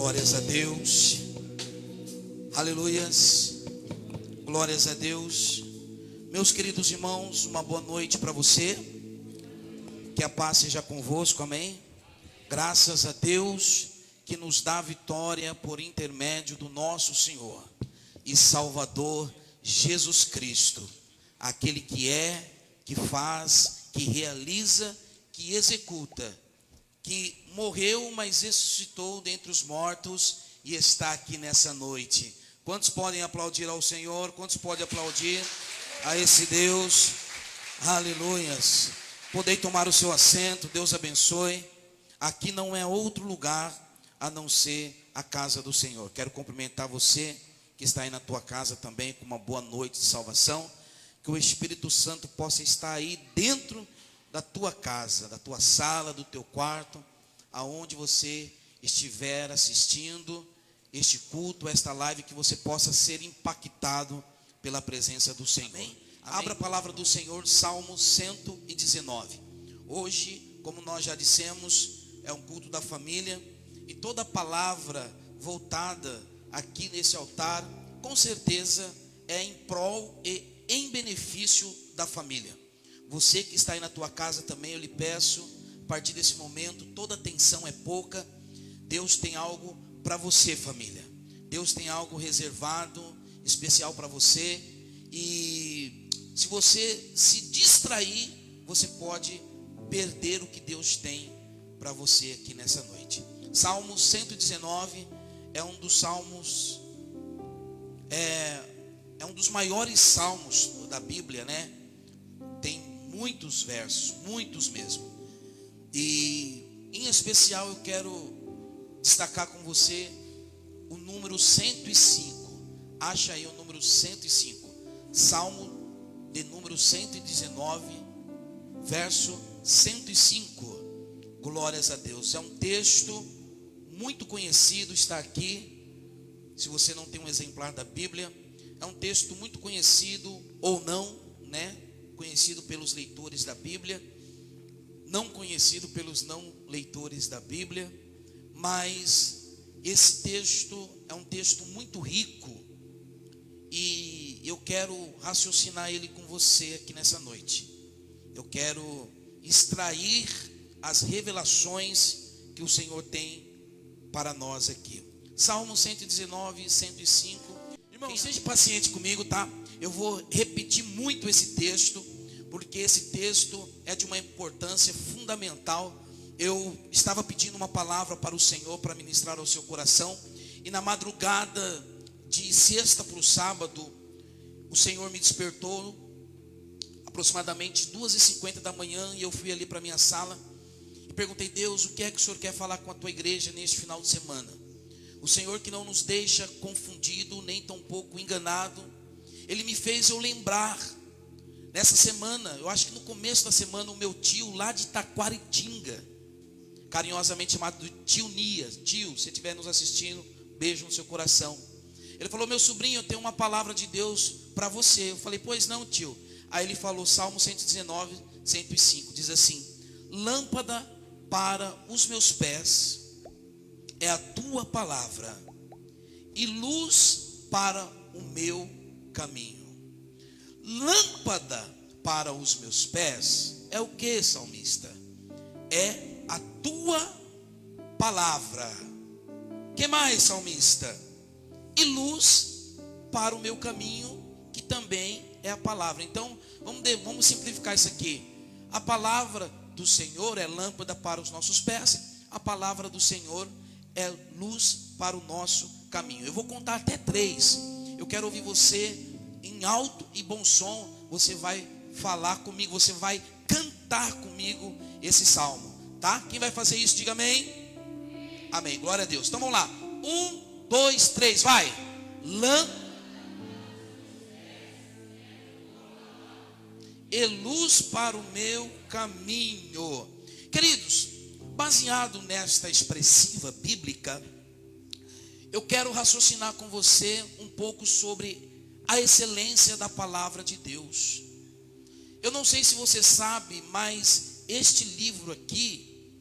Glórias a Deus. Aleluias. Glórias a Deus. Meus queridos irmãos, uma boa noite para você. Que a paz seja convosco, amém. Graças a Deus que nos dá vitória por intermédio do nosso Senhor e Salvador Jesus Cristo, aquele que é, que faz, que realiza, que executa, que morreu, mas ressuscitou dentre os mortos e está aqui nessa noite. Quantos podem aplaudir ao Senhor? Quantos podem aplaudir a esse Deus? Aleluias. Podem tomar o seu assento, Deus abençoe. Aqui não é outro lugar a não ser a casa do Senhor. Quero cumprimentar você que está aí na tua casa também com uma boa noite de salvação. Que o Espírito Santo possa estar aí dentro da tua casa, da tua sala, do teu quarto, aonde você estiver assistindo este culto, esta live, que você possa ser impactado pela presença do Senhor. Amém. Abra a palavra do Senhor, Salmo 119. Hoje, como nós já dissemos, é um culto da família, e toda palavra voltada aqui nesse altar, com certeza é em prol e em benefício da família. Você que está aí na tua casa também, eu lhe peço, a partir desse momento, toda atenção é pouca. Deus tem algo para você, família. Deus tem algo reservado, especial para você. E se você se distrair, você pode perder o que Deus tem para você aqui nessa noite. Salmo 119 é um dos salmos, é um dos maiores salmos da Bíblia, né? Tem muitos versos, muitos mesmo. E em especial eu quero destacar com você o número 105. Acha aí o número 105. Salmo de número 119, verso 105. Glórias a Deus. É um texto muito conhecido, está aqui. Se você não tem um exemplar da Bíblia, é um texto muito conhecido ou não, né? Conhecido pelos leitores da Bíblia, não conhecido pelos não leitores da Bíblia, mas esse texto é um texto muito rico e eu quero raciocinar ele com você aqui nessa noite. Eu quero extrair as revelações que o Senhor tem para nós aqui. Salmo 119, 105. Irmão, seja paciente comigo, tá? Eu vou repetir muito esse texto, porque esse texto é de uma importância fundamental. Eu estava pedindo uma palavra para o Senhor para ministrar ao seu coração, e na madrugada de sexta para o sábado, o Senhor me despertou aproximadamente 2h50 da manhã, e eu fui ali para a minha sala e perguntei: Deus, o que é que o Senhor quer falar com a tua igreja neste final de semana? O Senhor que não nos deixa confundido, nem tampouco enganado, Ele me fez eu lembrar, nessa semana, eu acho que no começo da semana, o meu tio lá de Taquaritinga, carinhosamente chamado de tio Nias. Tio, se estiver nos assistindo, beijo no seu coração. Ele falou: meu sobrinho, eu tenho uma palavra de Deus para você. Eu falei: pois não, tio. Aí ele falou Salmo 119, 105, diz assim: lâmpada para os meus pés é a tua palavra, e luz para o meu caminho. Lâmpada para os meus pés é o que, salmista? É a tua palavra. Que mais, salmista? E luz para o meu caminho, que também é a palavra. Então, vamos simplificar isso aqui. A palavra do Senhor é lâmpada para os nossos pés. A palavra do Senhor é luz para o nosso caminho. Eu vou contar até 3. Eu quero ouvir você em alto e bom som. Você vai falar comigo, você vai cantar comigo esse salmo, tá? Quem vai fazer isso, diga amém. Amém, glória a Deus. Então vamos lá, 1, 2, 3, vai. E luz para o meu caminho. Queridos, baseado nesta expressiva bíblica, eu quero raciocinar com você um pouco sobre a excelência da palavra de Deus. Eu não sei se você sabe, mas este livro aqui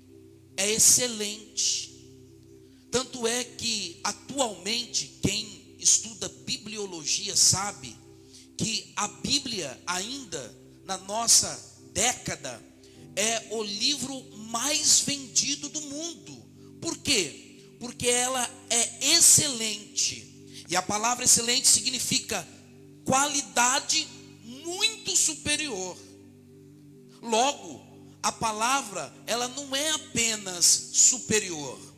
é excelente. Tanto é que atualmente quem estuda bibliologia sabe que a Bíblia ainda na nossa década é o livro mais vendido do mundo. Por quê? Porque ela é excelente. E a palavra excelente significa qualidade muito superior. Logo, a palavra, ela não é apenas superior.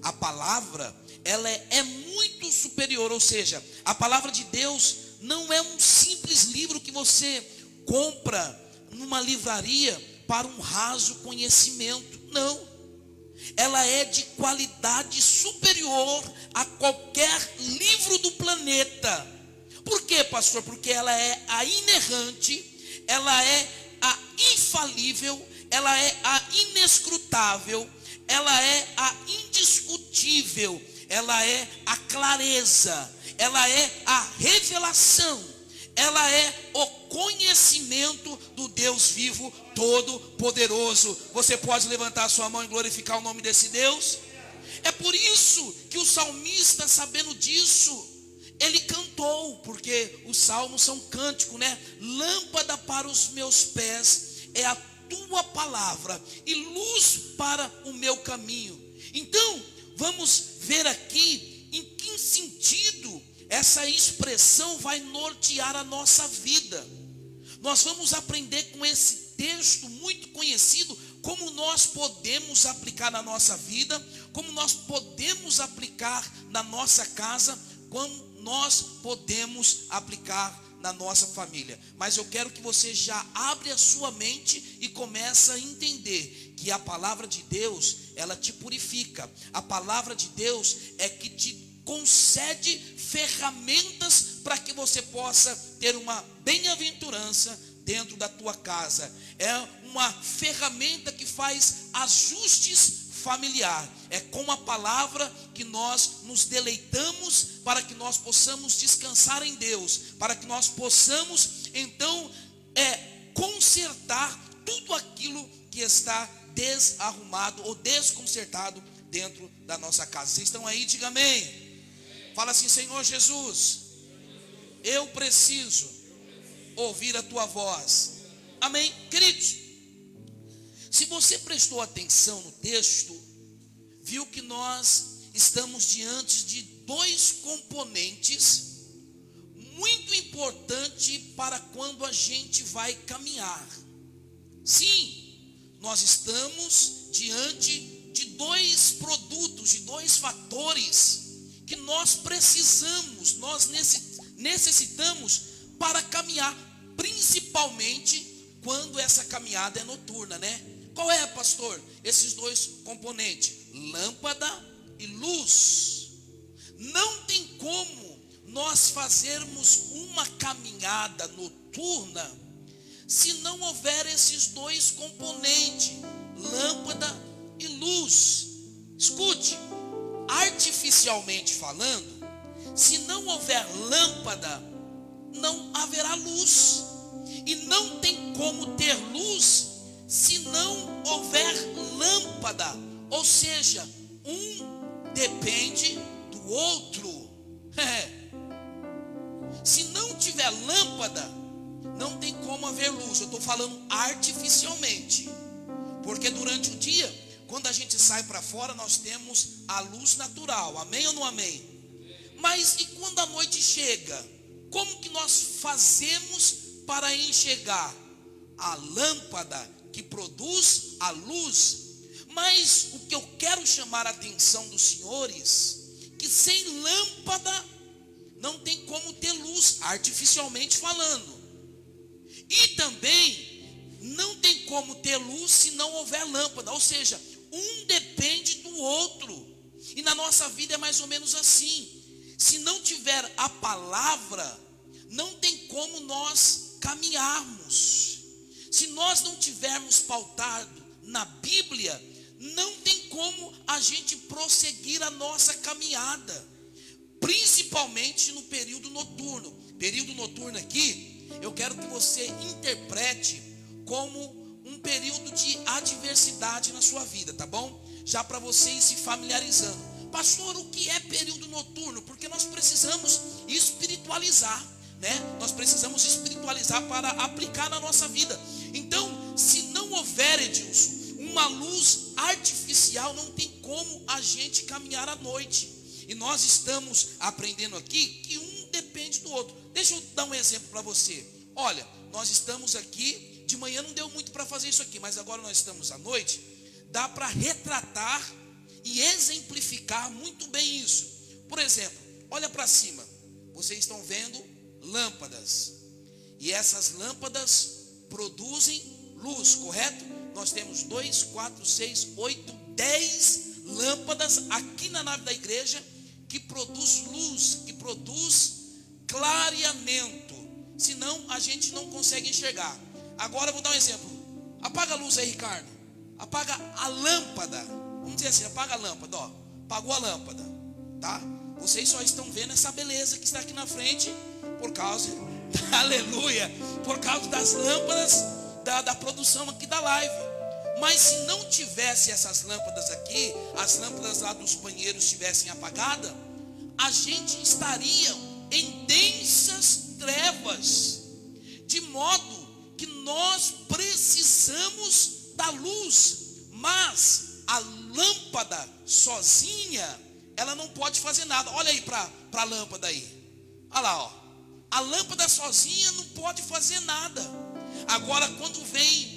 A palavra, ela é muito superior. Ou seja, a palavra de Deus não é um simples livro que você compra numa livraria para um raso conhecimento. Não. Ela é de qualidade superior a qualquer livro do planeta. Por quê, pastor? Porque ela é a inerrante, ela é a infalível, ela é a inescrutável, ela é a indiscutível, ela é a clareza, ela é a revelação, ela é o conhecimento do Deus vivo, todo poderoso. Você pode levantar a sua mão e glorificar o nome desse Deus? É por isso que o salmista, sabendo disso, ele cantou, porque os salmos são cântico, né? Lâmpada para os meus pés é a tua palavra e luz para o meu caminho. Então, vamos ver aqui em que sentido essa expressão vai nortear a nossa vida. Nós vamos aprender com esse texto muito conhecido como nós podemos aplicar na nossa vida, como nós podemos aplicar na nossa casa, como nós podemos aplicar na nossa família. Mas eu quero que você já abra a sua mente e comece a entender que a palavra de Deus, ela te purifica. A palavra de Deus é que te concede ferramentas para que você possa ter uma bem-aventurança dentro da tua casa. É uma ferramenta que faz ajustes familiar. É com a palavra que nós nos deleitamos, para que nós possamos descansar em Deus, para que nós possamos então consertar tudo aquilo que está desarrumado ou desconcertado dentro da nossa casa. Vocês estão aí? Diga amém. Fala assim: Senhor Jesus, eu preciso ouvir a tua voz. Amém? Queridos, se você prestou atenção no texto, viu que nós estamos diante de dois componentes muito importantes para quando a gente vai caminhar. Sim, nós estamos diante de dois produtos, de dois fatores que nós precisamos, nós necessitamos para caminhar, principalmente quando essa caminhada é noturna, né? Qual é, pastor? Esses dois componentes, lâmpada e luz. Não tem como nós fazermos uma caminhada noturna se não houver esses dois componentes, lâmpada e luz. Escute, artificialmente falando, se não houver lâmpada, não haverá luz. E não tem como ter luz se não houver lâmpada. Ou seja, um depende do outro. Se não tiver lâmpada, não tem como haver luz. Eu estou falando artificialmente, porque durante o dia, quando a gente sai para fora, nós temos a luz natural. Amém ou não amém? Mas e quando a noite chega? Como que nós fazemos para enxergar? A lâmpada que produz a luz. Mas o que eu quero chamar a atenção dos senhores, que sem lâmpada não tem como ter luz, artificialmente falando. E também não tem como ter luz se não houver lâmpada. Ou seja, um depende do outro. E na nossa vida é mais ou menos assim. Se não tiver a palavra, não tem como nós caminharmos. Se nós não tivermos pautado na Bíblia, não tem como a gente prosseguir a nossa caminhada, principalmente no período noturno. Período noturno aqui, eu quero que você interprete como um período de adversidade na sua vida, tá bom? Já para você ir se familiarizando. Pastor, o que é período noturno? Porque nós precisamos espiritualizar, né? Nós precisamos espiritualizar para aplicar na nossa vida. Então, se não houver, Edilson, uma luz artificial, não tem como a gente caminhar à noite. E nós estamos aprendendo aqui que um depende do outro. Deixa eu dar um exemplo para você. Olha, nós estamos aqui, de manhã não deu muito para fazer isso aqui, mas agora nós estamos à noite. Dá para retratar e exemplificar muito bem isso. Por exemplo, olha para cima. Vocês estão vendo lâmpadas. E essas lâmpadas produzem luz, correto? Nós temos 2, 4, 6, 8, 10 lâmpadas aqui na nave da igreja que produz luz, que produz clareamento. Senão a gente não consegue enxergar. Agora eu vou dar um exemplo. Apaga a luz aí, Ricardo. Apaga a lâmpada. Vamos dizer assim, apaga a lâmpada, ó. Apagou a lâmpada, tá? Vocês só estão vendo essa beleza que está aqui na frente por causa, aleluia, por causa das lâmpadas da produção aqui da live. Mas se não tivesse essas lâmpadas aqui, as lâmpadas lá dos banheiros estivessem apagadas, a gente estaria em densas trevas, de modo que nós precisamos da luz. Mas a lâmpada sozinha, ela não pode fazer nada. Olha aí para a lâmpada aí. Olha lá, ó. A lâmpada sozinha não pode fazer nada. Agora, quando vem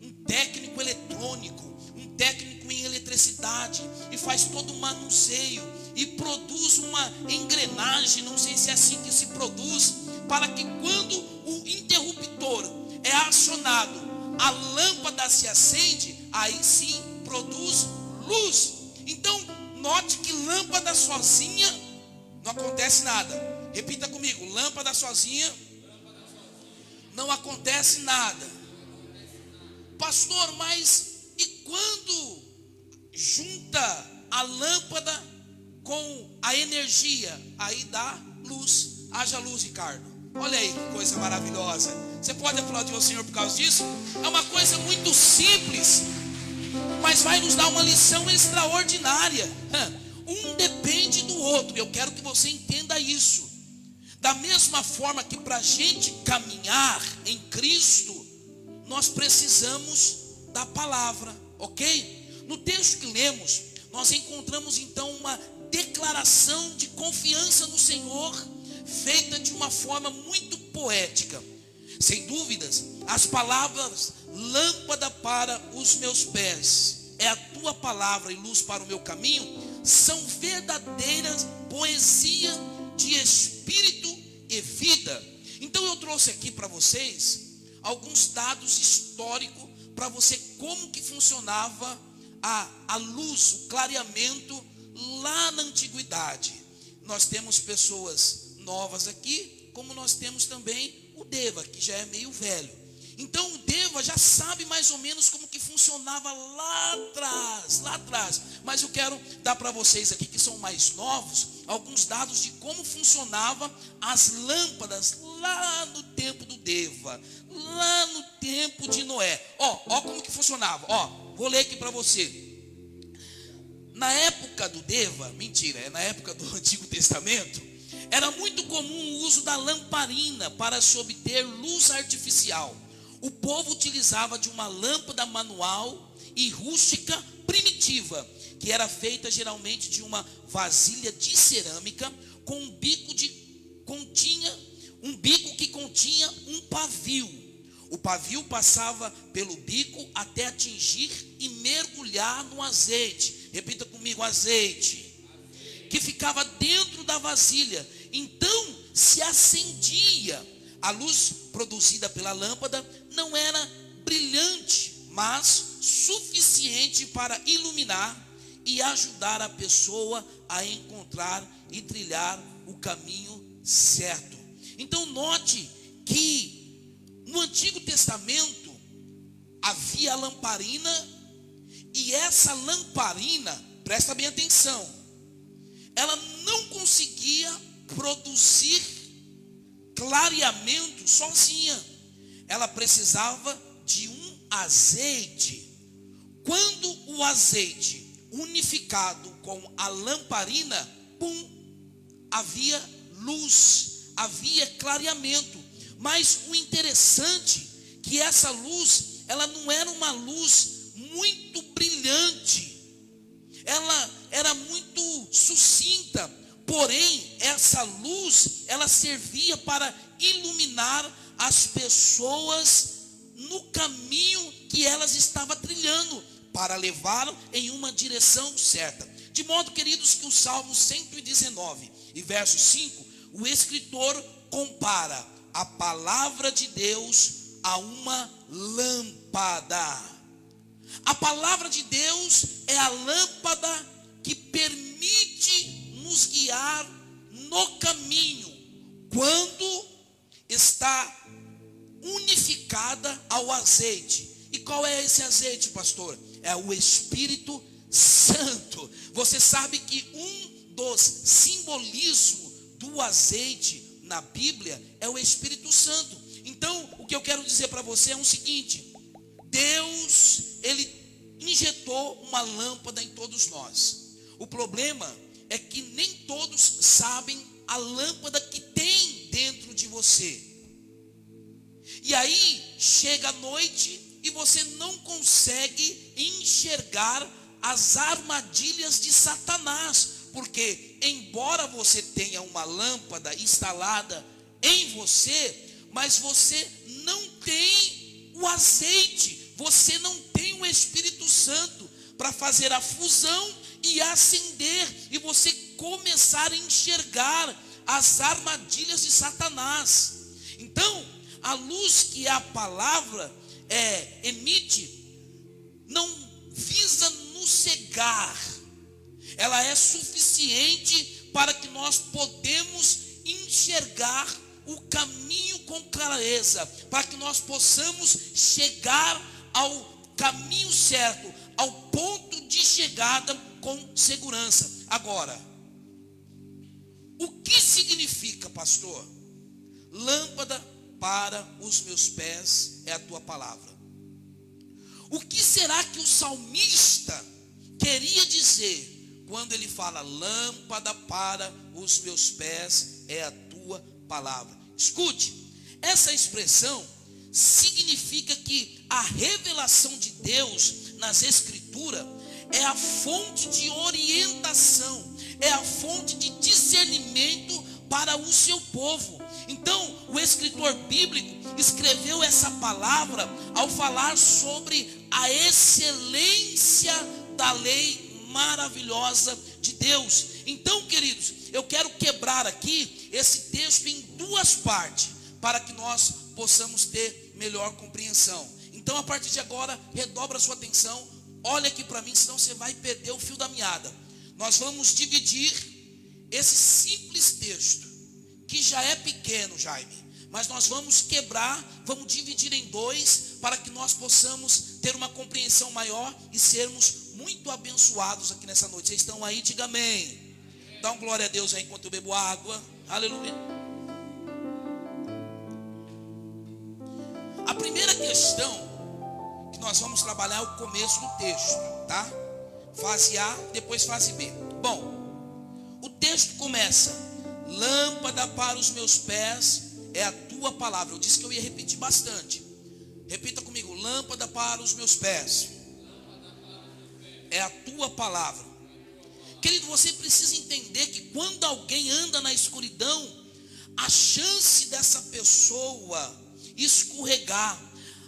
um técnico eletrônico, um técnico em eletricidade, e faz todo o manuseio, e produz uma engrenagem, não sei se é assim que se produz, para que quando o interruptor é acionado, a lâmpada se acende, aí sim produz luz. Então, note que lâmpada sozinha não acontece nada. Repita comigo, lâmpada sozinha não acontece nada. Pastor, mas e quando junta a lâmpada com a energia? Aí dá luz. Haja luz, Ricardo. Olha aí que coisa maravilhosa. Você pode aplaudir o Senhor por causa disso? É uma coisa muito simples, mas vai nos dar uma lição extraordinária. Um depende do outro. Eu quero que você entenda isso. Da mesma forma que para a gente caminhar em Cristo, nós precisamos da palavra, ok? No texto que lemos, nós encontramos então uma declaração de confiança no Senhor, feita de uma forma muito poética. Sem dúvidas, as palavras lâmpada para os meus pés, é a tua palavra e luz para o meu caminho, são verdadeiras poesia de espírito e vida. Então eu trouxe aqui para vocês alguns dados históricos para você como que funcionava a luz, o clareamento lá na antiguidade. Nós temos pessoas novas aqui, como nós temos também o Deva, que já é meio velho. Então o Deva já sabe mais ou menos como que funcionava lá atrás. Mas eu quero dar para vocês aqui que são mais novos, alguns dados de como funcionava as lâmpadas lá no tempo do Deva, lá no tempo de Noé. Ó como que funcionava. Vou ler aqui para você. Na época do Deva, na época do Antigo Testamento, era muito comum o uso da lamparina para se obter luz artificial. O povo utilizava de uma lâmpada manual e rústica primitiva, que era feita geralmente de uma vasilha de cerâmica com um bico que continha um pavio. O pavio passava pelo bico até atingir e mergulhar no azeite. Repita comigo, azeite. Que ficava dentro da vasilha. Então se acendia. A luz produzida pela lâmpada não era brilhante, mas suficiente para iluminar e ajudar a pessoa a encontrar e trilhar o caminho certo. Então note que no Antigo Testamento havia a lamparina, e essa lamparina, presta bem atenção, ela não conseguia produzir clareamento sozinha. Ela precisava de um azeite. Quando o azeite, unificado com a lamparina, havia luz, havia clareamento. Mas o interessante é que essa luz, ela não era uma luz muito brilhante, ela era muito sucinta, porém essa luz, ela servia para iluminar as pessoas no caminho que elas estavam trilhando, para levá-lo em uma direção certa. De modo, queridos, que o Salmo 119 e verso 5, o escritor compara a palavra de Deus a uma lâmpada. A palavra de Deus é a lâmpada que permite nos guiar no caminho, quando está unificada ao azeite. E qual é esse azeite, pastor? É o Espírito Santo. Você sabe que um dos simbolismos do azeite na Bíblia é o Espírito Santo. Então, o que eu quero dizer para você é o seguinte: Deus, Ele injetou uma lâmpada em todos nós. O problema é que nem todos sabem a lâmpada que tem dentro de você. E aí, chega a noite e você não consegue enxergar as armadilhas de Satanás. Porque, embora você tenha uma lâmpada instalada em você, mas você não tem o azeite, você não tem o Espírito Santo para fazer a fusão e acender, e você começar a enxergar as armadilhas de Satanás. Então, a luz que a palavra emite, não visa nos cegar, ela é suficiente para que nós podemos enxergar o caminho com clareza, para que nós possamos chegar ao caminho certo, ao ponto de chegada com segurança. Agora, o que significa, pastor? Lâmpada para os meus pés é a tua palavra. O que será que o salmista queria dizer quando ele fala lâmpada para os meus pés é a tua palavra? Escute, essa expressão significa que a revelação de Deus nas Escrituras é a fonte de orientação, é a fonte de discernimento para o seu povo. Então, o escritor bíblico escreveu essa palavra ao falar sobre a excelência da lei maravilhosa de Deus. Então, queridos, eu quero quebrar aqui esse texto em duas partes, para que nós possamos ter melhor compreensão. Então, a partir de agora, redobra a sua atenção, olha aqui para mim, senão você vai perder o fio da meada. Nós vamos dividir esse simples texto, que já é pequeno, Jaime, mas nós vamos quebrar, vamos dividir em dois, para que nós possamos ter uma compreensão maior e sermos muito abençoados aqui nessa noite. Vocês estão aí? Diga amém. Dá um glória a Deus aí enquanto eu bebo água. Aleluia. A primeira questão que nós vamos trabalhar é o começo do texto, tá? Fase A, depois fase B. Bom, o texto começa: lâmpada para os meus pés é a tua palavra. Eu disse que eu ia repetir bastante. Repita comigo: lâmpada para os meus pés é a tua palavra. Querido, você precisa entender que quando alguém anda na escuridão, a chance dessa pessoa escorregar,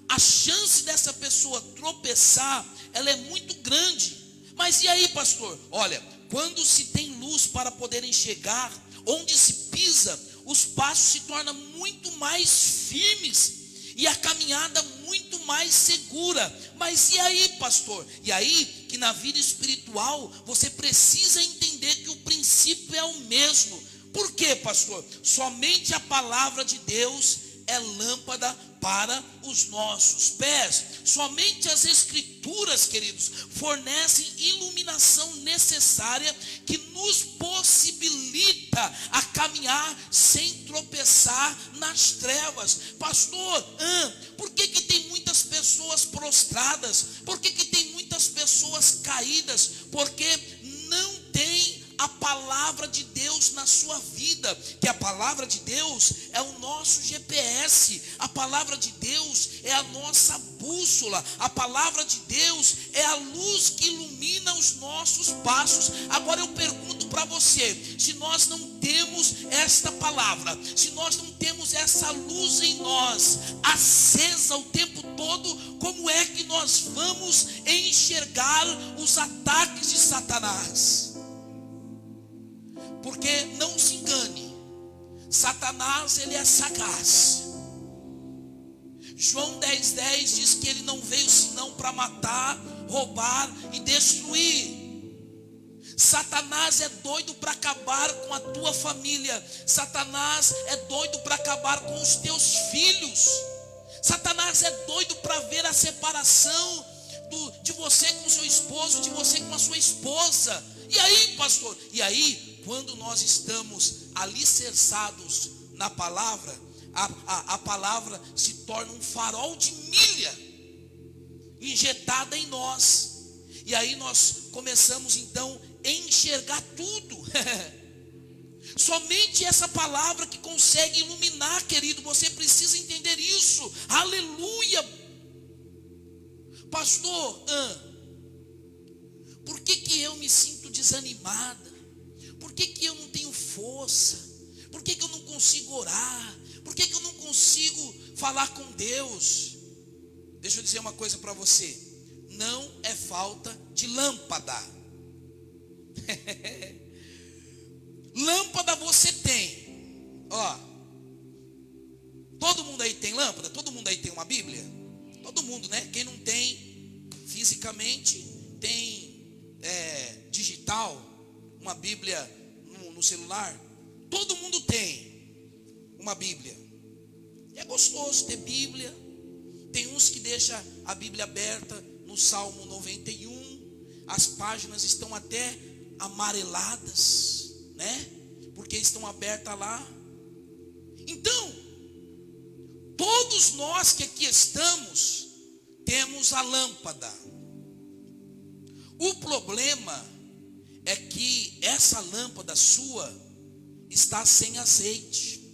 a chance dessa pessoa tropeçar, ela é muito grande. Mas e aí, pastor? Olha, quando se tem luz para poder enxergar onde se pisa, os passos se tornam muito mais firmes e a caminhada muito mais segura. Mas e aí, pastor? E aí que na vida espiritual você precisa entender que o princípio é o mesmo. Por quê, pastor? Somente a palavra de Deus é lâmpada para os nossos pés. Somente as Escrituras, queridos, fornecem iluminação necessária que nos possibilita a caminhar sem tropeçar nas trevas. Pastor, por que tem muitas pessoas prostradas? Por que tem muitas muitas pessoas caídas porque não tem a palavra de Deus na sua vida, que a palavra de Deus é o nosso GPS, a palavra de Deus é a nossa bússola, a palavra de Deus é a luz que ilumina os nossos passos. Agora eu pergunto para você, se nós não temos esta palavra, se nós não temos essa luz em nós, acesa o tempo todo, como é que nós vamos enxergar os ataques de Satanás? Porque não se engane, Satanás ele é sagaz. João 10:10 diz que ele não veio senão para matar, roubar e destruir. Satanás é doido para acabar com a tua família. Satanás é doido para acabar com os teus filhos. Satanás é doido para ver a separação de você com o seu esposo, de você com a sua esposa. E aí, pastor? E aí, quando nós estamos alicerçados na palavra, a palavra se torna um farol de milha injetada em nós. E aí nós começamos então a enxergar tudo. Somente essa palavra que consegue iluminar, querido. Você precisa entender isso. Aleluia. Pastor, por que eu me sinto desanimada? Por que eu não tenho força? Por que eu não consigo orar? Por que eu não consigo falar com Deus? Deixa eu dizer uma coisa para você. Não é falta de lâmpada. Lâmpada você tem. Ó, todo mundo aí tem lâmpada? Todo mundo aí tem uma Bíblia? Todo mundo, né? Quem não tem fisicamente, tem digital, uma Bíblia no celular. Todo mundo tem uma Bíblia. É gostoso ter Bíblia. Tem uns que deixam a Bíblia aberta no Salmo 91. As páginas estão até amareladas, né? Porque estão abertas lá. Então, todos nós que aqui estamos temos a lâmpada. O problema é que essa lâmpada sua está sem azeite.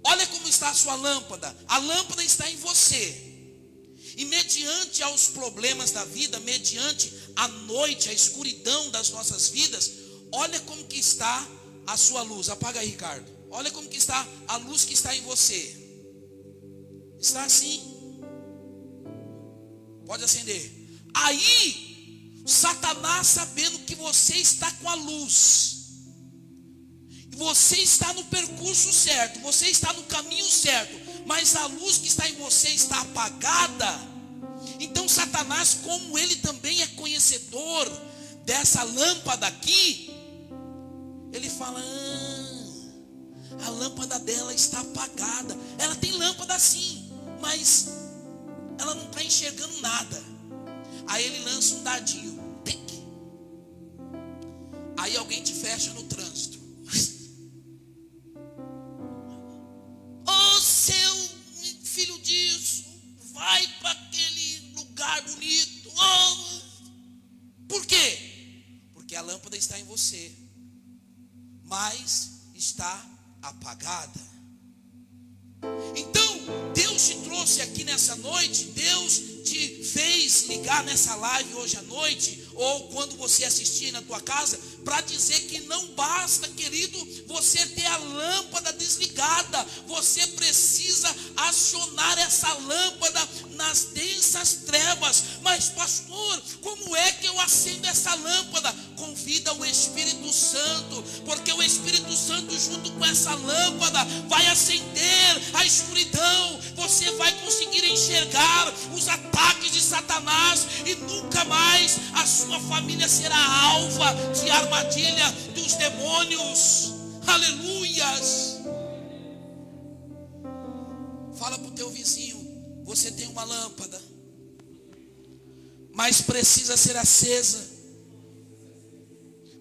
Olha como está a sua lâmpada. A lâmpada está em você. E mediante aos problemas da vida, mediante a noite, a escuridão das nossas vidas, olha como que está a sua luz. Apaga aí, Ricardo. Olha como que está a luz que está em você. Está assim. Pode acender. Aí, Satanás, sabendo que você está com a luz, você está no percurso certo, você está no caminho certo, mas a luz que está em você está apagada. Então Satanás, como ele também é conhecedor dessa lâmpada aqui, ele fala: a lâmpada dela está apagada. Ela tem lâmpada sim, mas ela não está enxergando nada. Aí ele lança um dadinho. Aí alguém te fecha no trânsito. Ô seu filho disso, vai para aquele lugar bonito. Por quê? Porque a lâmpada está em você, mas está apagada. Então, Deus te trouxe aqui nessa noite, Deus te fez ligar nessa live hoje à noite, ou quando você assistir na tua casa, para dizer que não basta, querido, você ter a lâmpada desligada. Você precisa acionar essa lâmpada nas densas trevas. Mas pastor, como é que eu acendo essa lâmpada? Convida o Espírito Santo, porque o Espírito Santo junto com essa lâmpada vai acender a escuridão. Você vai conseguir enxergar os ataques de Satanás e nunca mais a sua família será alva de armadilha dos demônios. Aleluias. Fala para o teu vizinho: você tem uma lâmpada, mas precisa ser acesa.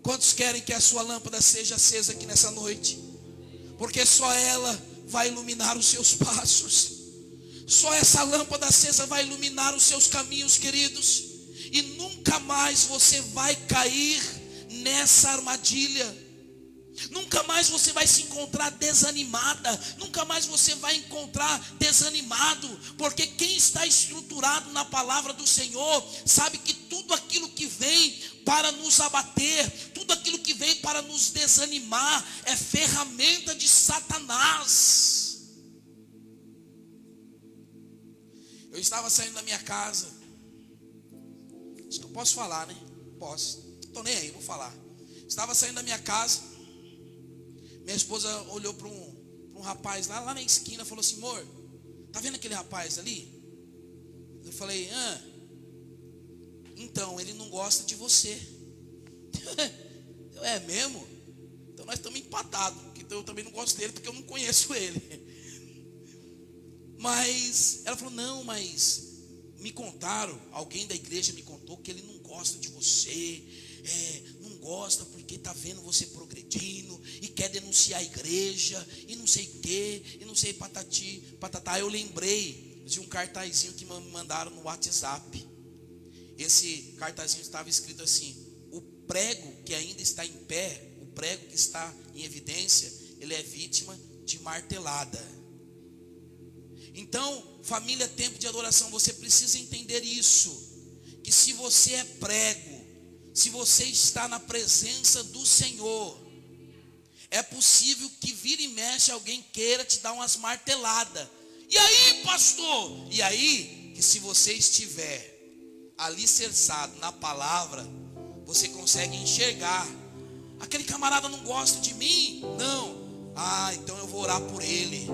Quantos querem que a sua lâmpada seja acesa aqui nessa noite? Porque só ela vai iluminar os seus passos. Só essa lâmpada acesa vai iluminar os seus caminhos, queridos, e nunca mais você vai cair nessa armadilha. Nunca mais você vai se encontrar desanimada, nunca mais você vai encontrar desanimado, porque quem está estruturado na palavra do Senhor sabe que tudo aquilo que vem para nos abater, tudo aquilo que vem para nos desanimar é ferramenta de Satanás. Eu estava saindo da minha casa, acho que eu posso falar, né? Posso, não estou nem aí, vou falar. Estava saindo da minha casa. Minha esposa olhou para um rapaz lá na esquina e falou assim: amor, tá vendo aquele rapaz ali? Eu falei: então, ele não gosta de você. É mesmo? Então nós estamos empatados, então eu também não gosto dele, porque eu não conheço ele. Mas ela falou: não, mas me contaram, alguém da igreja me contou que ele não gosta de você, não gosta porque está vendo você progredindo e quer denunciar a igreja e não sei o que, e não sei patati, patatá. Eu lembrei de um cartazinho que me mandaram no WhatsApp. Esse cartazinho estava escrito assim: o prego que ainda está em pé, o prego que está em evidência, ele é vítima de martelada. Então, família, tempo de adoração, você precisa entender isso, que se você é prego, se você está na presença do Senhor, é possível que vira e mexe alguém queira te dar umas marteladas. E aí, pastor? E aí, que se você estiver alicerçado na palavra, você consegue enxergar. Aquele camarada não gosta de mim? Não. Então eu vou orar por ele,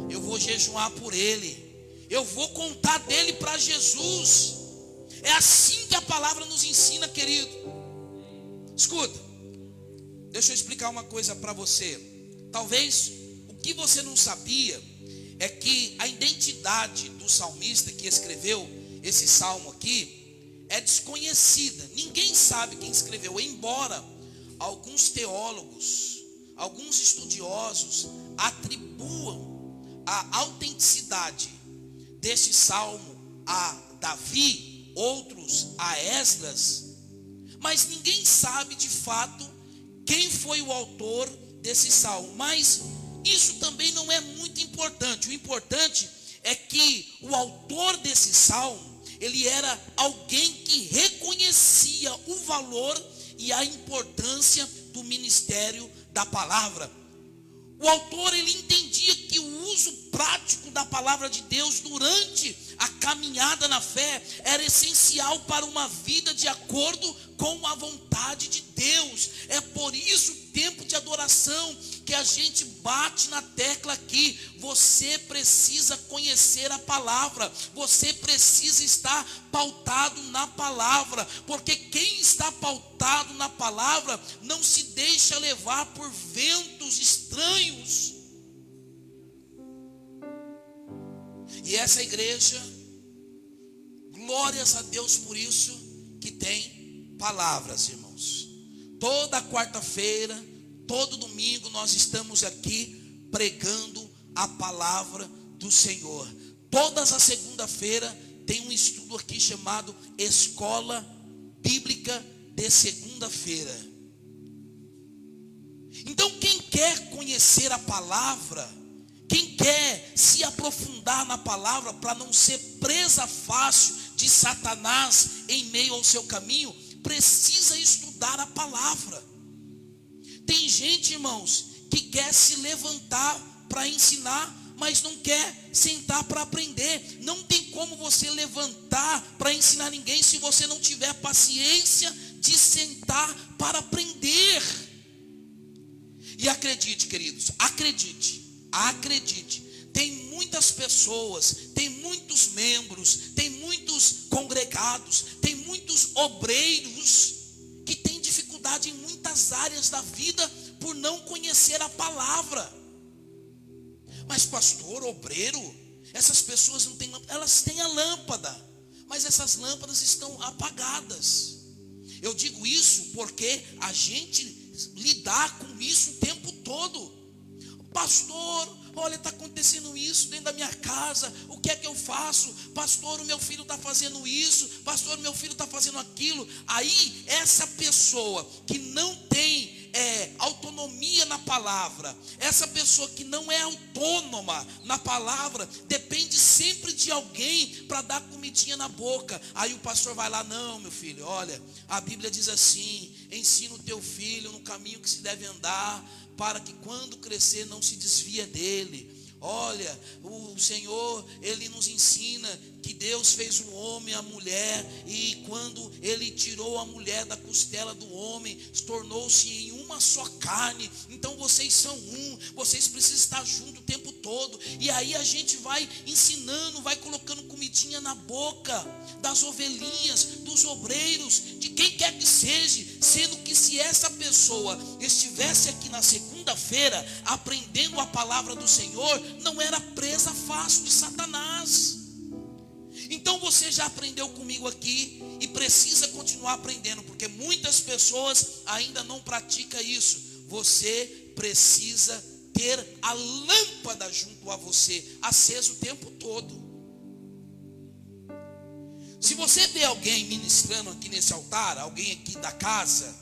eu vou jejuar por ele, eu vou contar dele para Jesus. É assim que a palavra nos ensina, querido. Escuta, deixa eu explicar uma coisa para você. Talvez o que você não sabia é que a identidade do salmista que escreveu esse salmo aqui é desconhecida. Ninguém sabe quem escreveu, embora alguns teólogos, alguns estudiosos atribuam a autenticidade deste salmo a Davi, outros a Esdras, mas ninguém sabe de fato quem foi o autor desse salmo. Mas isso também não é muito importante. O importante é que o autor desse salmo, ele era alguém que reconhecia o valor e a importância do ministério da palavra. O autor, ele entendia que o uso prático da palavra de Deus durante a caminhada na fé era essencial para uma vida de acordo com a vontade de Deus. É por isso, tempo de adoração, que a gente bate na tecla aqui. Você precisa conhecer a palavra, você precisa estar pautado na palavra, porque quem está pautado na palavra não se deixa levar por ventos estranhos. E essa igreja, glórias a Deus por isso, que tem palavras, irmãos. Toda quarta-feira, todo domingo nós estamos aqui pregando a palavra do Senhor. Todas as segunda-feira tem um estudo aqui chamado Escola Bíblica de Segunda-feira. Então quem quer conhecer a palavra, quem quer se aprofundar na palavra para não ser presa fácil de Satanás em meio ao seu caminho, precisa estudar a palavra. Tem gente, irmãos, que quer se levantar para ensinar, mas não quer sentar para aprender. Não tem como você levantar para ensinar ninguém se você não tiver paciência de sentar para aprender. E acredite, queridos, acredite, tem muitas pessoas, tem muitos membros, tem muitos congregados, tem muitos obreiros que têm dificuldade em muitas áreas da vida por não conhecer a palavra. Mas pastor, obreiro, essas pessoas não têm lâmpada, elas têm a lâmpada, mas essas lâmpadas estão apagadas. Eu digo isso porque a gente lidar com isso o tempo todo. Pastor, olha, está acontecendo isso dentro da minha casa, o que é que eu faço? Pastor, o meu filho está fazendo isso, pastor, o meu filho está fazendo aquilo. Aí essa pessoa que não tem autonomia na palavra, essa pessoa que não é autônoma na palavra, depende sempre de alguém para dar comidinha na boca. Aí o pastor vai lá: não, meu filho, olha, a Bíblia diz assim: ensina o teu filho no caminho que se deve andar, para que quando crescer não se desvia dele. Olha, o Senhor, Ele nos ensina que Deus fez o homem e a mulher, e quando Ele tirou a mulher da costela do homem, tornou-se em uma só carne. Então vocês são um, vocês precisam estar juntos o tempo todo. E aí a gente vai ensinando, vai colocando comidinha na boca das ovelhinhas, dos obreiros, de quem quer que seja, sendo que se essa pessoa estivesse aqui na segunda-feira aprendendo a palavra do Senhor, não era presa fácil de Satanás. Então você já aprendeu comigo aqui e precisa continuar aprendendo, porque muitas pessoas ainda não praticam isso. Você precisa ter a lâmpada junto a você, acesa o tempo todo. Se você vê alguém ministrando aqui nesse altar, alguém aqui da casa,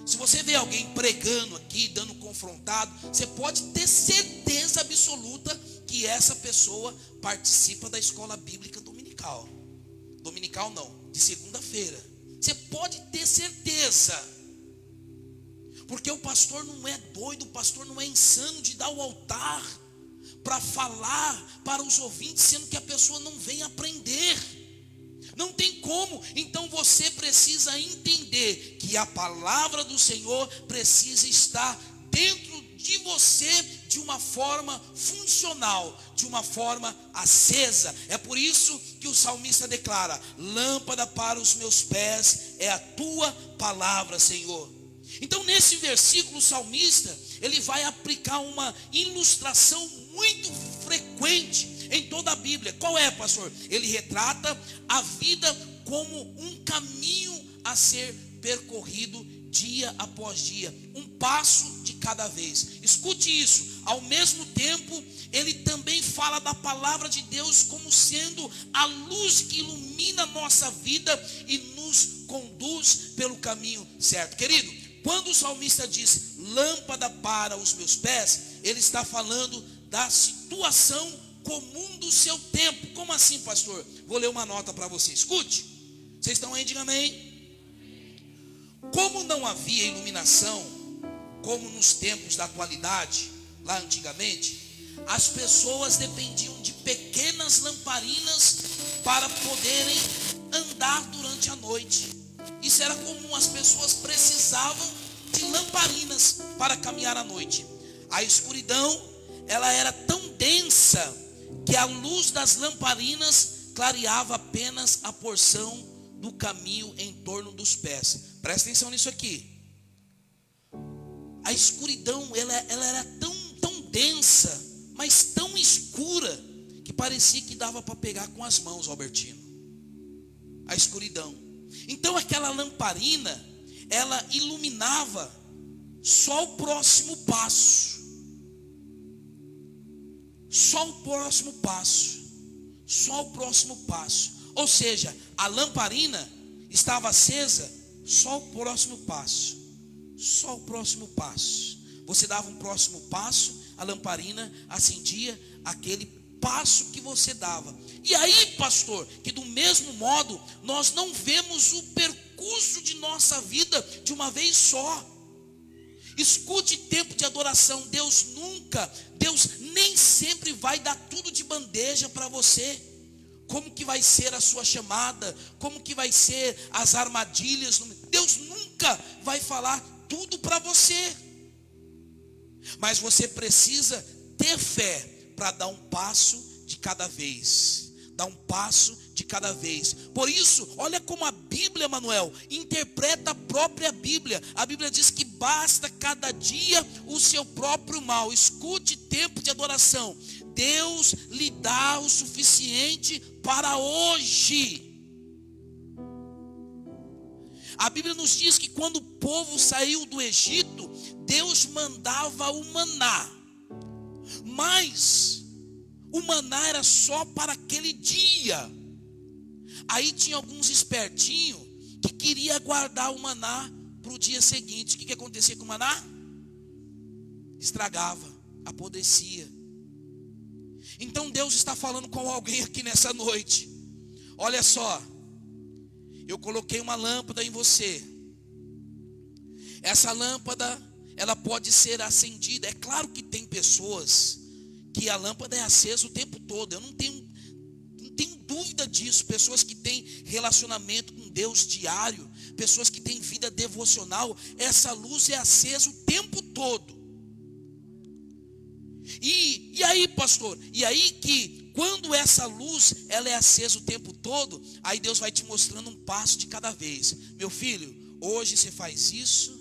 se você vê alguém pregando aqui, dando confrontado, você pode ter certeza absoluta que essa pessoa participa da escola bíblica dominical. Dominical não, de segunda-feira. Você pode ter certeza. Porque o pastor não é doido, o pastor não é insano de dar o altar para falar para os ouvintes, sendo que a pessoa não vem aprender. Não tem como. Então você precisa entender que a palavra do Senhor precisa estar dentro de você de uma forma funcional, de uma forma acesa. É por isso que o salmista declara: lâmpada para os meus pés é a tua palavra, Senhor. Então nesse versículo o salmista, ele vai aplicar uma ilustração muito frequente em toda a Bíblia. Qual é, pastor? Ele retrata a vida como um caminho a ser percorrido dia após dia, um passo de cada vez. Escute isso. Ao mesmo tempo, ele também fala da palavra de Deus como sendo a luz que ilumina a nossa vida e nos conduz pelo caminho certo. Querido, quando o salmista diz lâmpada para os meus pés, ele está falando da situação comum do seu tempo. Como assim, pastor? Vou ler uma nota para você. Escute. Vocês estão aí? Diga amém. Como não havia iluminação, como nos tempos da atualidade, lá antigamente, as pessoas dependiam de pequenas lamparinas para poderem andar durante a noite. Isso era comum, as pessoas precisavam de lamparinas para caminhar à noite. A escuridão, ela era tão densa que a luz das lamparinas clareava apenas a porção do caminho em torno dos pés. Presta atenção nisso aqui. A escuridão, ela era tão densa, mas tão escura, que parecia que dava para pegar com as mãos, Albertino. A escuridão. Então aquela lamparina, ela iluminava só o próximo passo. Só o próximo passo. Só o próximo passo. Ou seja, a lamparina estava acesa só o próximo passo. Só o próximo passo. Você dava um próximo passo, a lamparina acendia aquele passo que você dava. E aí, pastor, que do mesmo modo nós não vemos o percurso de nossa vida de uma vez só. Escute, tempo de adoração, Deus nem sempre vai dar tudo de bandeja para você. Como que vai ser a sua chamada? Como que vai ser as armadilhas? Deus nunca vai falar tudo para você. Mas você precisa ter fé para dar um passo de cada vez. Dar um passo de cada vez. Por isso, olha como a Bíblia, Manuel, interpreta a própria Bíblia. A Bíblia diz que basta cada dia o seu próprio mal. Escute, tempo de adoração. Deus lhe dá o suficiente para hoje. A Bíblia nos diz que quando o povo saiu do Egito, Deus mandava o maná. Mas o maná era só para aquele dia. Aí tinha alguns espertinhos que queria guardar o maná para o dia seguinte. O que acontecia com o maná? Estragava, apodrecia. Então Deus está falando com alguém aqui nessa noite. Olha só, eu coloquei uma lâmpada em você. Essa lâmpada, ela pode ser acendida. É claro que tem pessoas que a lâmpada é acesa o tempo todo. Eu não tenho dúvida disso. Pessoas que têm relacionamento com Deus diário, pessoas que têm vida devocional, essa luz é acesa o tempo todo. E aí, pastor? E aí que quando essa luz ela é acesa o tempo todo, aí Deus vai te mostrando um passo de cada vez. Meu filho, hoje você faz isso,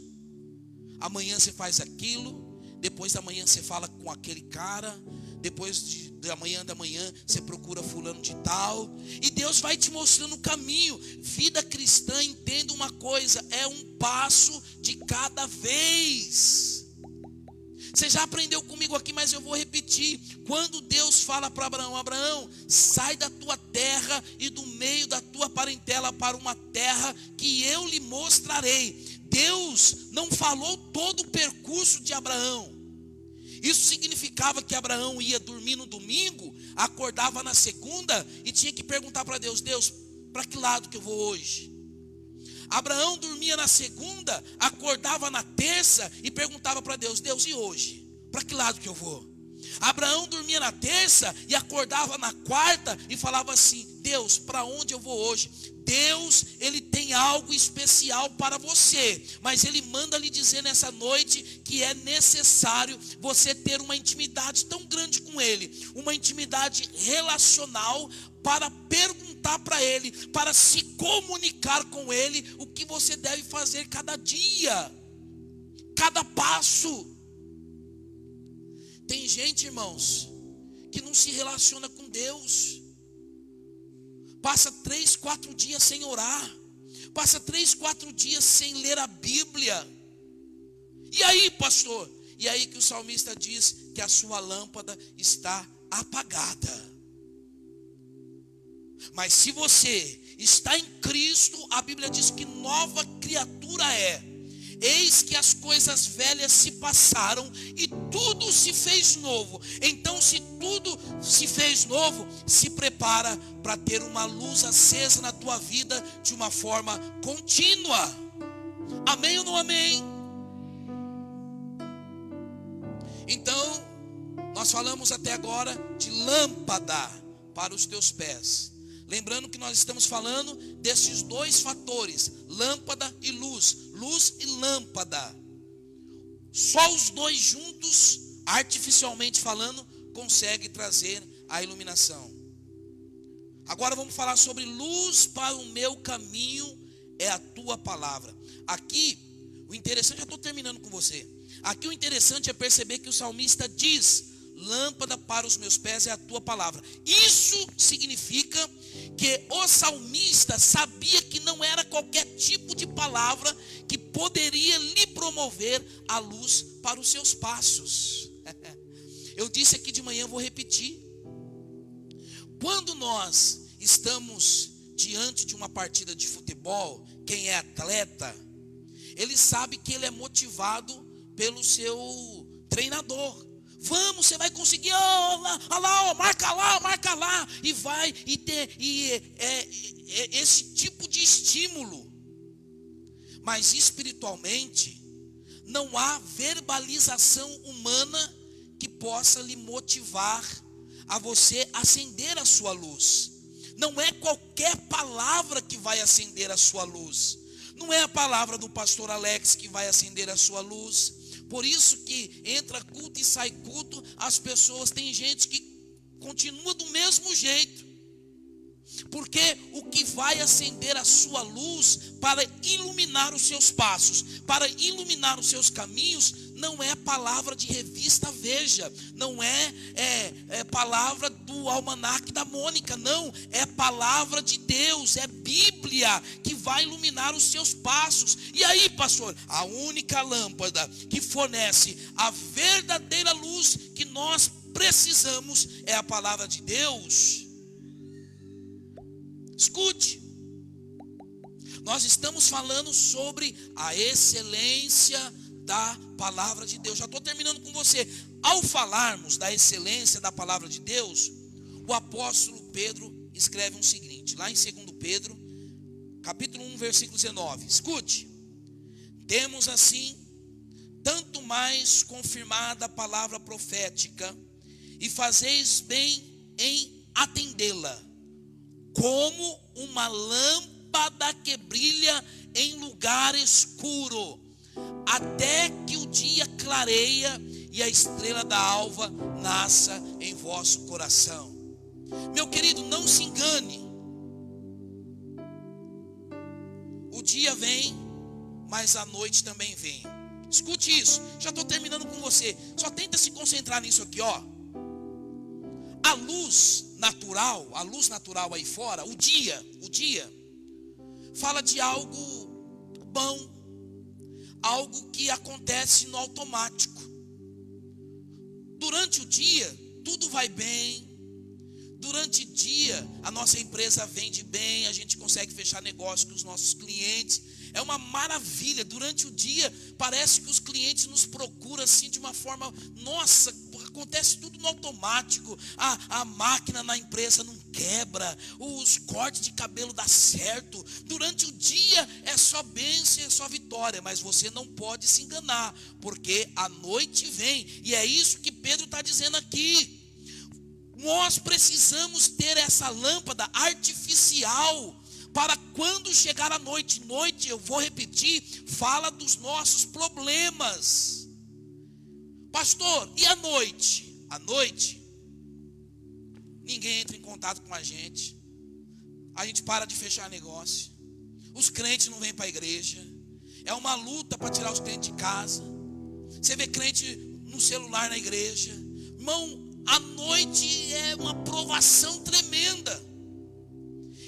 amanhã você faz aquilo, depois da manhã você fala com aquele cara, depois da manhã você procura fulano de tal, e Deus vai te mostrando o caminho. Vida cristã, entenda uma coisa, é um passo de cada vez. Você já aprendeu comigo aqui, mas eu vou repetir. Quando Deus fala para Abraão: Abraão, sai da tua terra e do meio da tua parentela para uma terra que eu lhe mostrarei. Deus não falou todo o percurso de Abraão. Isso significava que Abraão ia dormir no domingo, acordava na segunda e tinha que perguntar para Deus: Deus, para que lado que eu vou hoje? Abraão dormia na segunda, acordava na terça e perguntava para Deus: Deus, e hoje? Para que lado que eu vou? Abraão dormia na terça e acordava na quarta e falava assim: Deus, para onde eu vou hoje? Deus, Ele tem algo especial para você, mas Ele manda lhe dizer nessa noite que é necessário você ter uma intimidade tão grande com Ele, uma intimidade relacional, para perguntar para Ele, para se comunicar com Ele, o que você deve fazer cada dia, cada passo. Tem gente, irmãos, que não se relaciona com Deus. Passa 3, 4 dias sem orar. Passa 3, 4 dias sem ler a Bíblia. E aí, pastor? E aí que o salmista diz que a sua lâmpada está apagada. Mas se você está em Cristo, a Bíblia diz que nova criatura é. Eis que as coisas velhas se passaram e tudo se fez novo. Então, se tudo se fez novo, se prepara para ter uma luz acesa na tua vida de uma forma contínua. Amém ou não amém? Então, nós falamos até agora de lâmpada para os teus pés. Lembrando que nós estamos falando desses dois fatores, lâmpada e luz, luz e lâmpada. Só os dois juntos, artificialmente falando, consegue trazer a iluminação. Agora vamos falar sobre luz para o meu caminho, é a tua palavra. Aqui, o interessante, já estou terminando com você. Aqui o interessante é perceber que o salmista diz: lâmpada para os meus pés é a tua palavra. Isso significa que o salmista sabia que não era qualquer tipo de palavra que poderia lhe promover a luz para os seus passos. Eu disse aqui de manhã, vou repetir. Quando nós estamos diante de uma partida de futebol, quem é atleta, ele sabe que ele é motivado pelo seu treinador. Vamos, você vai conseguir, marca lá, e vai, esse tipo de estímulo. Mas espiritualmente, não há verbalização humana que possa lhe motivar a você acender a sua luz. Não é qualquer palavra que vai acender a sua luz. Não é a palavra do pastor Alex que vai acender a sua luz. Por isso que entra culto e sai culto, as pessoas, tem gente que continua do mesmo jeito. Porque o que vai acender a sua luz para iluminar os seus passos, para iluminar os seus caminhos, não é palavra de revista Veja, não é palavra do almanaque da Mônica, não, é palavra de Deus, é Bíblia que vai iluminar os seus passos. E aí, pastor, a única lâmpada que fornece a verdadeira luz que nós precisamos é a palavra de Deus. Escute, nós estamos falando sobre a excelência da palavra de Deus. Já estou terminando com você. Ao falarmos da excelência da palavra de Deus, o apóstolo Pedro escreve o seguinte, lá em 2 Pedro, capítulo 1, versículo 19. Escute, temos assim, tanto mais confirmada a palavra profética, e fazeis bem em atendê-la, como uma lâmpada que brilha em lugar escuro, até que o dia clareia e a estrela da alva nasça em vosso coração. Meu querido, não se engane. O dia vem, mas a noite também vem. Escute isso, já estou terminando com você. Só tenta se concentrar nisso aqui, ó. A luz natural aí fora, o dia, fala de algo bom, algo que acontece no automático. Durante o dia, tudo vai bem. Durante o dia, a nossa empresa vende bem, a gente consegue fechar negócio com os nossos clientes. É uma maravilha. Durante o dia, parece que os clientes nos procuram assim de uma forma, nossa, acontece tudo no automático. A máquina na empresa não quebra, os cortes de cabelo dá certo. Durante o dia é só bênção, é só vitória. Mas você não pode se enganar, porque a noite vem. E é isso que Pedro está dizendo aqui. Nós precisamos ter essa lâmpada artificial para quando chegar a noite. Noite, eu vou repetir, fala dos nossos problemas. Pastor, e a noite? A noite, ninguém entra em contato com a gente para de fechar negócio, os crentes não vêm para a igreja, é uma luta para tirar os crentes de casa. Você vê crente no celular na igreja. Irmão, a noite é uma provação tremenda.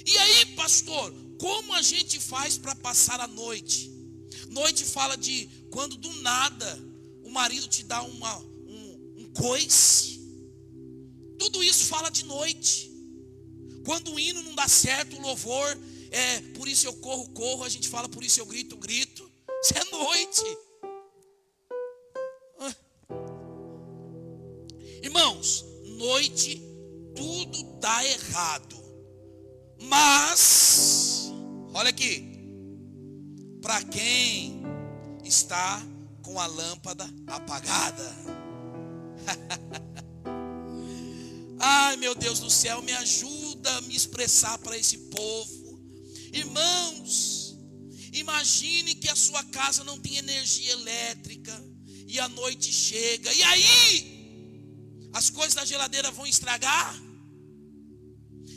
E aí, pastor, como a gente faz para passar a noite? Noite fala de quando do nada o marido te dá um coice. Tudo isso fala de noite. Quando o hino não dá certo, o louvor é por isso eu corro, a gente fala por isso eu grito. Isso é noite. Irmãos, noite tudo dá errado. Mas, olha aqui, para quem está com a lâmpada apagada. Ai, meu Deus do céu, me ajuda a me expressar para esse povo. Irmãos, imagine que a sua casa não tem energia elétrica e a noite chega. E aí? As coisas da geladeira vão estragar?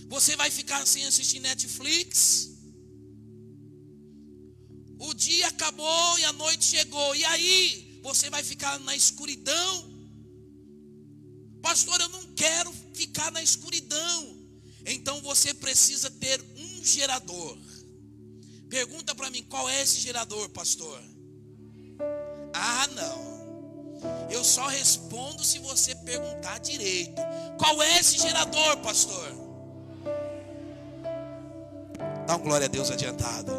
Você vai ficar sem assistir Netflix? O dia acabou e a noite chegou. E aí? Você vai ficar na escuridão? Pastor, eu não quero ficar na escuridão. Então você precisa ter um gerador. Pergunta para mim, qual é esse gerador, pastor? Ah, não. Eu só respondo se você perguntar direito. Qual é esse gerador, pastor? Dá um glória a Deus adiantado.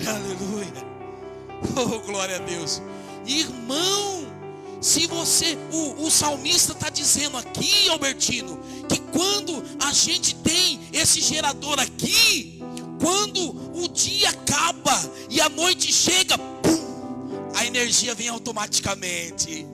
Aleluia. Oh, glória a Deus. Irmão, se você, o salmista está dizendo aqui, Albertino, que quando a gente tem esse gerador aqui, quando o dia acaba e a noite chega, pum, a energia vem automaticamente.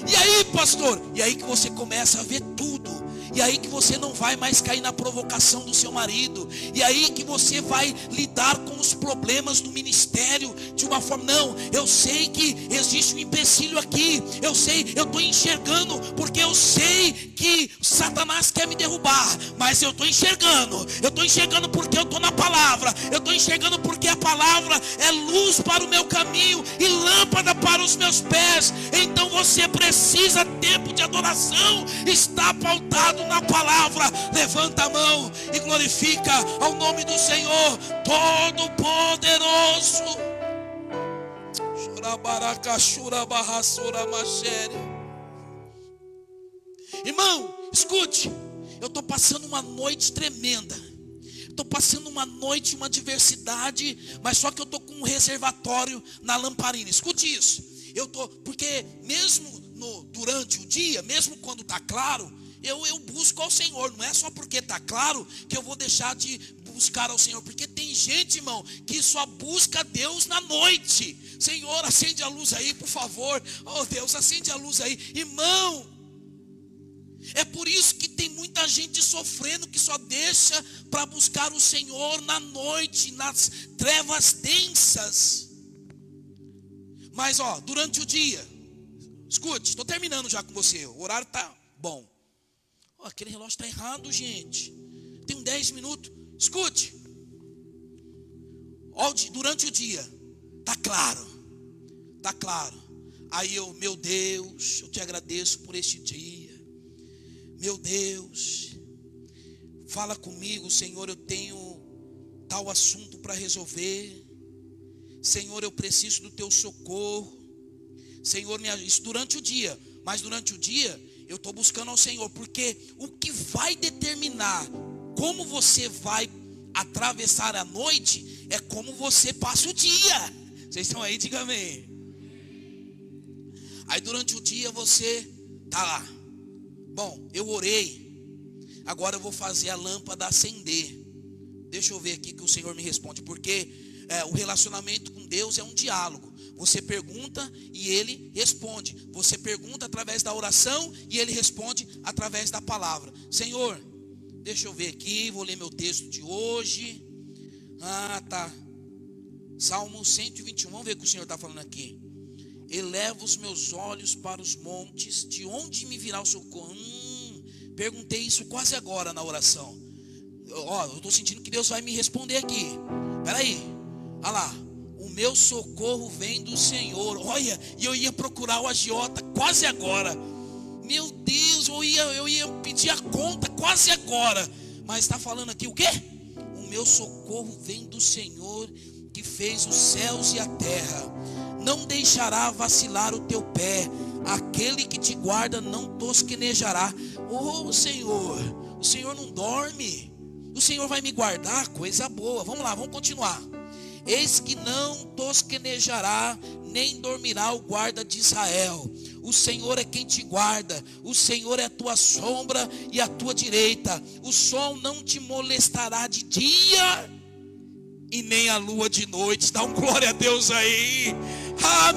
E aí, pastor, e aí que você começa a ver tudo. E aí que você não vai mais cair na provocação do seu marido. E aí que você vai lidar com os problemas do ministério de uma forma, não, eu sei que existe um empecilho aqui. Eu estou enxergando, porque eu sei que Satanás quer me derrubar. Mas eu estou enxergando porque eu estou na palavra. Eu estou enxergando porque a palavra é luz para o meu caminho e lâmpada para os meus pés. Então você precisa, tempo de adoração está pautado na palavra, levanta a mão e glorifica ao nome do Senhor Todo-Poderoso. Irmão, escute, eu estou passando uma noite tremenda. Estou passando uma noite, uma diversidade, mas só que eu estou com um reservatório na lamparina. Escute isso. Porque mesmo durante o dia, mesmo quando está claro, eu busco ao Senhor. Não é só porque está claro que eu vou deixar de buscar ao Senhor. Porque tem gente, irmão, que só busca Deus na noite. Senhor, acende a luz aí, por favor. Oh Deus, acende a luz aí. Irmão, é por isso que tem muita gente sofrendo, que só deixa para buscar o Senhor na noite, nas trevas densas. Mas durante o dia, escute, estou terminando já com você, o horário está bom. Aquele relógio está errado, gente. Tem 10 minutos. Escute. Durante o dia, está claro. Está claro. Aí meu Deus, eu te agradeço por este dia. Meu Deus, fala comigo, Senhor, eu tenho tal assunto para resolver. Senhor, eu preciso do teu socorro. Senhor, isso durante o dia. Mas durante o dia eu estou buscando ao Senhor. Porque o que vai determinar como você vai atravessar a noite é como você passa o dia. Vocês estão aí? Diga amém. Aí durante o dia você está lá. Bom, eu orei. Agora eu vou fazer a lâmpada acender. Deixa eu ver aqui que o Senhor me responde. Porque o relacionamento com Deus é um diálogo. Você pergunta e Ele responde. Você pergunta através da oração e Ele responde através da palavra. Senhor, deixa eu ver aqui, vou ler meu texto de hoje. Tá. Salmo 121, vamos ver o que o Senhor está falando aqui. Eleva os meus olhos para os montes, de onde me virá o socorro? Perguntei isso quase agora na oração. Eu estou sentindo que Deus vai me responder aqui. Peraí, olha lá. O meu socorro vem do Senhor. Olha, e eu ia procurar o agiota quase agora. Meu Deus, eu ia pedir a conta quase agora. Mas está falando aqui o quê? O meu socorro vem do Senhor, que fez os céus e a terra. Não deixará vacilar o teu pé. Aquele que te guarda não tosquenejará. Oh Senhor, o Senhor não dorme. O Senhor vai me guardar, coisa boa. Vamos lá, vamos continuar. Eis que não tosquenejará, nem dormirá o guarda de Israel. O Senhor é quem te guarda. O Senhor é a tua sombra e a tua direita. O sol não te molestará de dia, e nem a lua de noite. Dá um glória a Deus aí.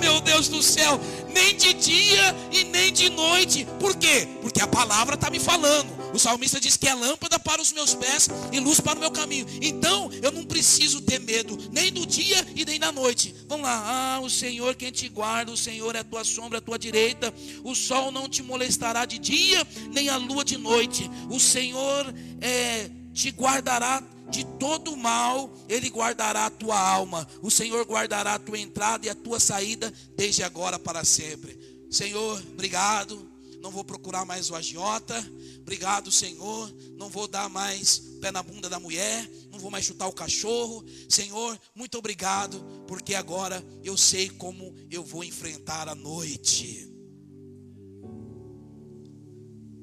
Meu Deus do céu. Nem de dia e nem de noite. Por quê? Porque a palavra está me falando. O salmista diz que é lâmpada para os meus pés e luz para o meu caminho. Então eu não preciso ter medo, nem do dia e nem da noite. Vamos lá. O Senhor quem te guarda. O Senhor é a tua sombra, a tua direita. O sol não te molestará de dia, nem a lua de noite. O Senhor te guardará de todo mal. Ele guardará a tua alma. O Senhor guardará a tua entrada e a tua saída, desde agora para sempre. Senhor, obrigado. Não vou procurar mais o agiota. Obrigado, Senhor. Não vou dar mais pé na bunda da mulher. Não vou mais chutar o cachorro. Senhor, muito obrigado, porque agora eu sei como eu vou enfrentar a noite.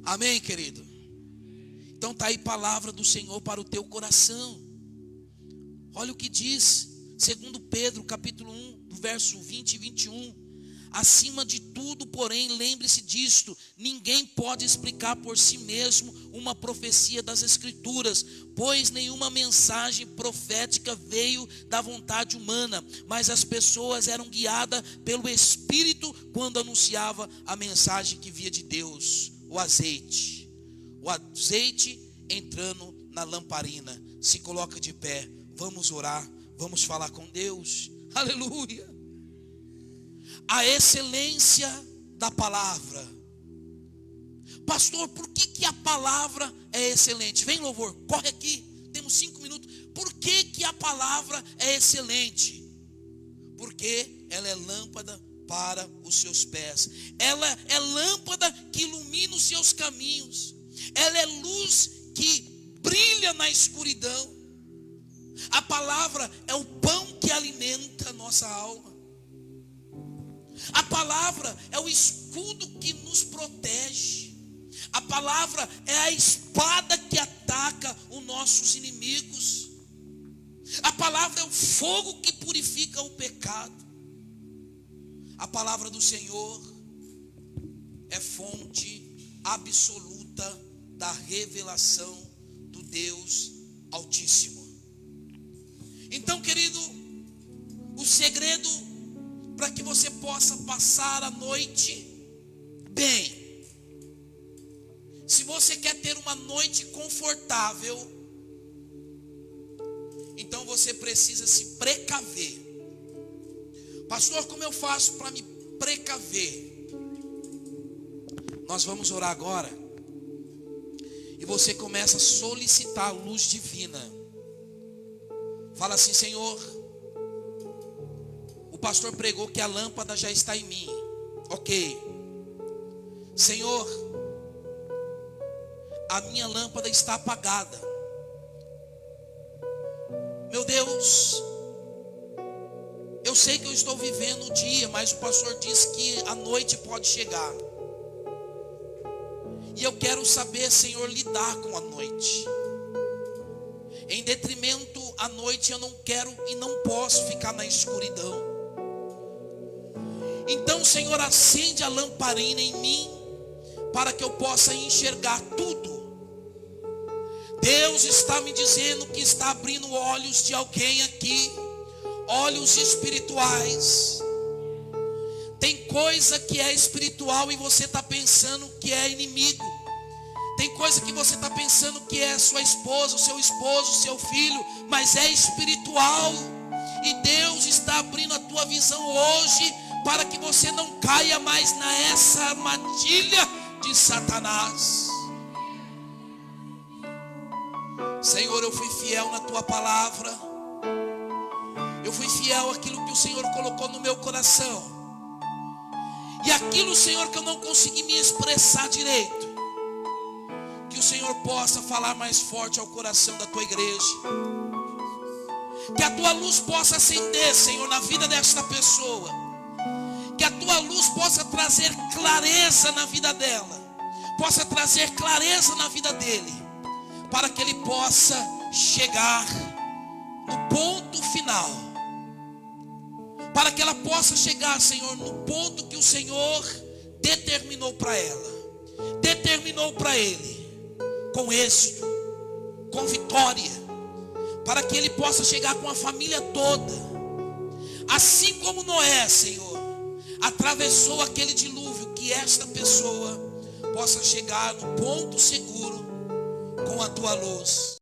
Amém, querido? Então está aí palavra do Senhor para o teu coração. Olha o que diz 2 Pedro capítulo 1, do verso 20 e 21. Acima de tudo, porém, lembre-se disto: ninguém pode explicar por si mesmo uma profecia das Escrituras, pois nenhuma mensagem profética veio da vontade humana, mas as pessoas eram guiadas pelo Espírito quando anunciava a mensagem que via de Deus. O azeite entrando na lamparina. Se coloca de pé, vamos orar, vamos falar com Deus. Aleluia. A excelência da palavra. Pastor, por que a palavra é excelente? Vem, louvor, corre aqui, temos 5 minutos. Por que a palavra é excelente? Porque ela é lâmpada para os seus pés. Ela é lâmpada que ilumina os seus caminhos. ela é luz que brilha na escuridão. A palavra é o pão que alimenta a nossa alma. A palavra é o escudo que nos protege. A palavra é a espada que ataca os nossos inimigos. A palavra é o fogo que purifica o pecado. A palavra do Senhor é fonte absoluta da revelação do Deus Altíssimo. Então, querido, o segredo para que você possa passar a noite bem, se você quer ter uma noite confortável, então você precisa se precaver. Pastor, como eu faço para me precaver? Nós vamos orar agora. E você começa a solicitar a luz divina. Fala assim: Senhor, o pastor pregou que a lâmpada já está em mim. Ok. Senhor, a minha lâmpada está apagada. Meu Deus, eu sei que eu estou vivendo o dia, mas o pastor disse que a noite pode chegar. E eu quero saber, Senhor, lidar com a noite. Em detrimento à noite, eu não quero e não posso ficar na escuridão. Então, Senhor, acende a lamparina em mim, para que eu possa enxergar tudo. Deus está me dizendo que está abrindo olhos de alguém aqui, olhos espirituais. Tem coisa que é espiritual e você está pensando que é inimigo. Tem coisa que você está pensando que é sua esposa, o seu esposo, o seu filho, mas é espiritual. E Deus está abrindo a tua visão hoje, para que você não caia mais nessa armadilha de Satanás. Senhor, eu fui fiel na tua palavra. Eu fui fiel àquilo que o Senhor colocou no meu coração. E aquilo, Senhor, que eu não consegui me expressar direito, que o Senhor possa falar mais forte ao coração da tua igreja. Que a tua luz possa acender, Senhor, na vida desta pessoa. Que a tua luz possa trazer clareza na vida dela, possa trazer clareza na vida dele, para que ele possa chegar no ponto final, para que ela possa chegar, Senhor, no ponto que o Senhor determinou para ela, determinou para ele, com êxito, com vitória, para que ele possa chegar com a família toda, assim como Noé, Senhor, atravessou aquele dilúvio, que esta pessoa possa chegar no ponto seguro com a tua luz.